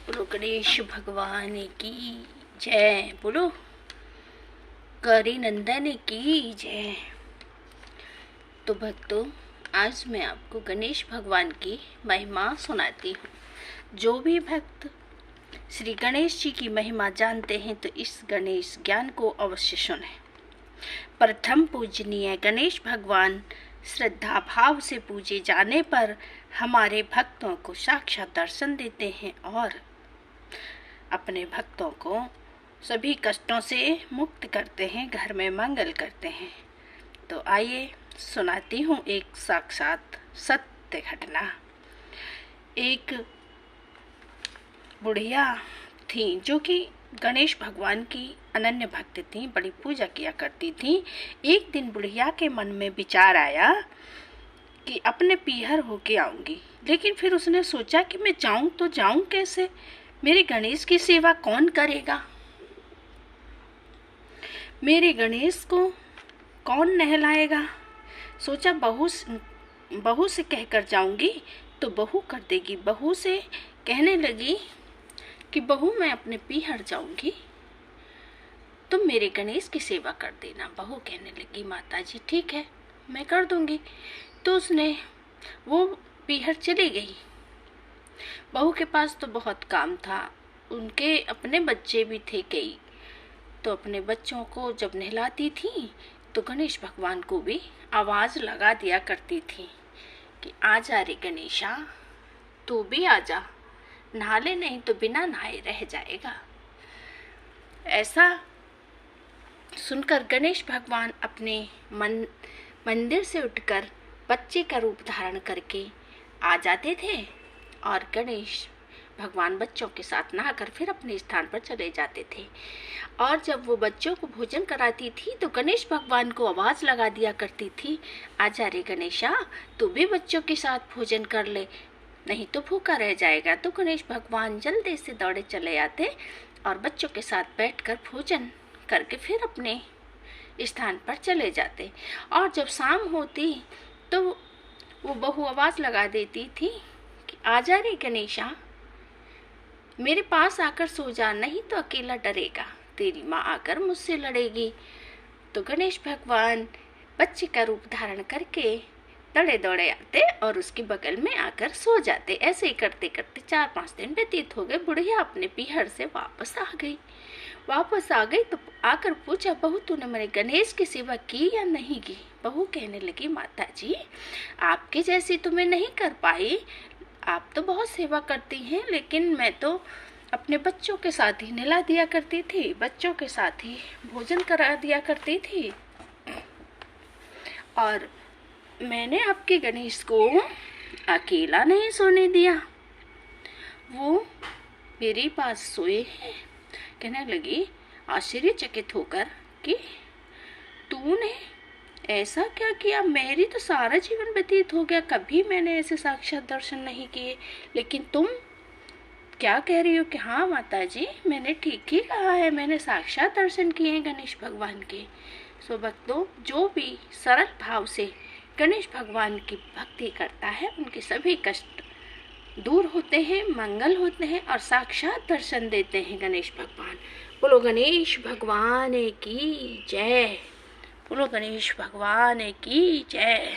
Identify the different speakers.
Speaker 1: बोलो गणेश भगवान की जय। बोलो गौरी नंदन की जय। तो भक्तों, आज मैं आपको गणेश भगवान की महिमा सुनाती हूँ। जो भी भक्त श्री गणेश जी की महिमा जानते हैं तो इस गणेश ज्ञान को अवश्य सुने। प्रथम पूजनीय गणेश भगवान श्रद्धा भाव से पूजे जाने पर हमारे भक्तों को साक्षात दर्शन देते हैं और अपने भक्तों को सभी कष्टों से मुक्त करते हैं, घर में मंगल करते हैं। तो आइए सुनाती हूँ एक साक्षात सत्य घटना। एक बुढ़िया थी जो कि गणेश भगवान की अनन्य भक्त थी, बड़ी पूजा किया करती थी। एक दिन बुढ़िया के मन में विचार आया कि अपने पीहर होके आऊंगी, लेकिन फिर उसने सोचा कि मैं जाऊं तो जाऊं कैसे, मेरे गणेश की सेवा कौन करेगा, मेरे गणेश को कौन नहलाएगा। सोचा बहू से कहकर जाऊंगी तो बहू कर देगी। बहू से कहने लगी कि बहू मैं अपने पीहर जाऊंगी, तुम मेरे गणेश की सेवा कर देना। बहू कहने लगी माता जी ठीक है, मैं कर दूंगी। तो वो पीहर चली गई। बहू के पास तो बहुत काम था, उनके अपने बच्चे भी थे कई। तो अपने बच्चों को जब नहलाती थी तो गणेश भगवान को भी आवाज लगा दिया करती थी कि आजा रे गणेशा, तू भी आजा, नहा ले, नहीं तो बिना नहाए रह जाएगा। ऐसा सुनकर गणेश भगवान अपने मंदिर से उठकर बच्चे का रूप धारण करके आ जाते थे और गणेश भगवान बच्चों के साथ नहाकर फिर अपने स्थान पर चले जाते थे। और जब वो बच्चों को भोजन कराती थी तो गणेश भगवान को आवाज लगा दिया करती थी, आजा रे गणेशा, तू भी बच्चों के साथ भोजन कर ले, नहीं तो भूखा रह जाएगा। तो गणेश भगवान जल्दी से दौड़े चले आते और बच्चों के साथ बैठकर भोजन करके फिर अपने स्थान पर चले जाते। और जब शाम होती तो वो बहू आवाज लगा देती थी कि आजा रे गणेशा, मेरे पास आकर सो जा, नहीं तो अकेला डरेगा, तेरी माँ आकर मुझसे लड़ेगी। तो गणेश भगवान बच्चे का रूप धारण करके दौड़े दौड़े आते और उसके बगल में आकर सो जाते। ऐसे ही करते करते 4-5 दिन व्यतीत हो गए। बुढ़िया अपने पीहर से वापस आ गई तो आकर पूछा, बहू तूने मेरे गणेश की सेवा की या नहीं की। बहू कहने लगी माता जी, आपके जैसी तो मैं नहीं कर पाई, आप तो बहुत सेवा करती हैं, लेकिन मैं तो अपने बच्चों के साथ ही नहला दिया करती थी, बच्चों के साथ ही भोजन करा दिया करती थी, और मैंने आपके गणेश को अकेला नहीं सोने दिया, वो मेरे पास सोए हैं। कहने लगी आश्चर्यचकित होकर कि तूने ऐसा क्या किया, मेरी तो सारा जीवन व्यतीत हो गया, कभी मैंने ऐसे साक्षात दर्शन नहीं किए, लेकिन तुम क्या कह रही हो कि हाँ माता जी, मैंने ठीक ही कहा है, मैंने साक्षात दर्शन किए हैं गणेश भगवान के। सो भक्तों, जो भी सरल भाव से गणेश भगवान की भक्ति करता है उनके सभी कष्ट दूर होते हैं, मंगल होते हैं और साक्षात दर्शन देते हैं गणेश भगवान। बोलो गणेश भगवान की जय। बोलो गणेश भगवान की जय।